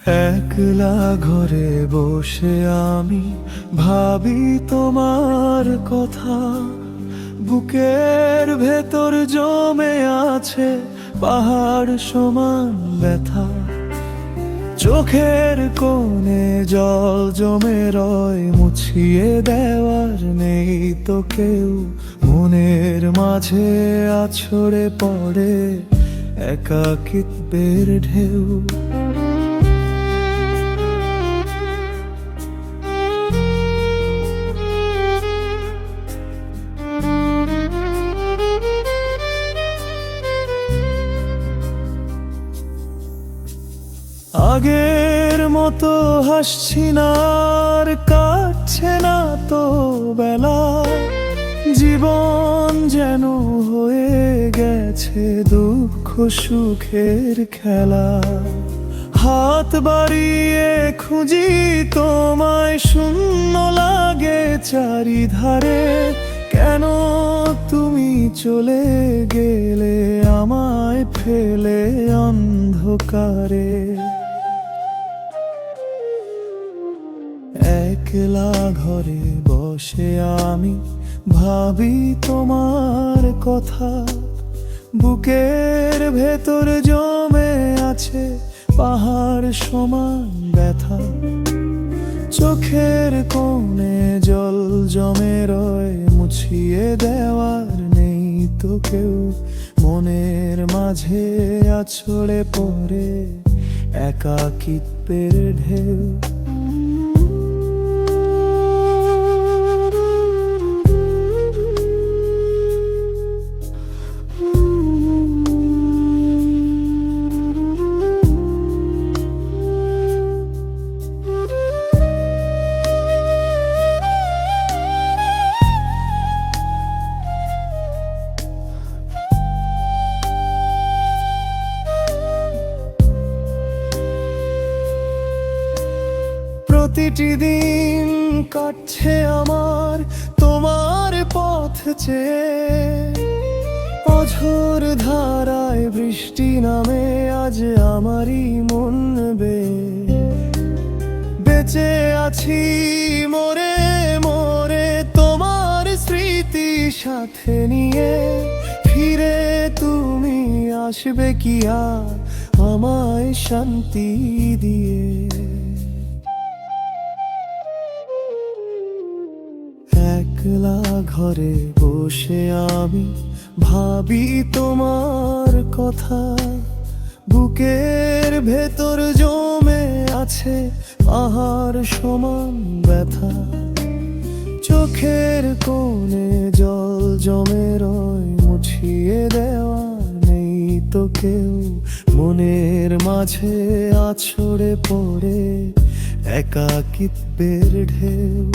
একলা ঘরে বসে আমি ভাবি তোমার কথা। বুকের ভেতর জমে আছে পাহাড় সমান ব্যথা। চোখের কোণে জল জমে রয়, মুছিয়ে দেওয়ার নেই তো কেউ। মনের মাঝে আছড়ে পড়ে একাকিত্বের ঢেউ। আগের মতো হাসছি না, আর কাটছে না তো বেলা। জীবন যেন হয়ে গেছে দুঃখ সুখের খেলা। হাত বাড়িয়ে খুঁজি তোমায়, শূন্য লাগে চারিধারে। কেন তুমি চলে গেলে আমায় ফেলে অন্ধকারে? একলা ঘরে বসে আমি ভাবি তোমার কথা। বুকের ভেতর জমে আছে পাহাড় সমান ব্যথা। চোখের কোণে জল জমে রয়, মুছিয়ে দেওয়ার নেই তো কেউ। মনের মাঝে আছড়ে পড়ে একাকিত্বের ঢেউ। প্রতিটি দিন কাটছে আমার তোমার পথ চেয়ে। অঝোর ধারায় বৃষ্টি নামে আজ আমারই মন বেঁচে আছি মোরে মোরে তোমার স্মৃতি সাথে নিয়ে। ফিরে তুমি আসবে কি আর আমায় শান্তি দিয়ে? একলা ঘরে বসে আমি ভাবি তোমার কথা। বুকের ভেতর জমে আছে পাহাড় সমান ব্যথা। চোখের কোণে জল জমে রয়, মুছিয়ে দেওয়ার নেই তো কেউ। মনের মাঝে আছড়ে পড়ে একাকিত্বের ঢেউ।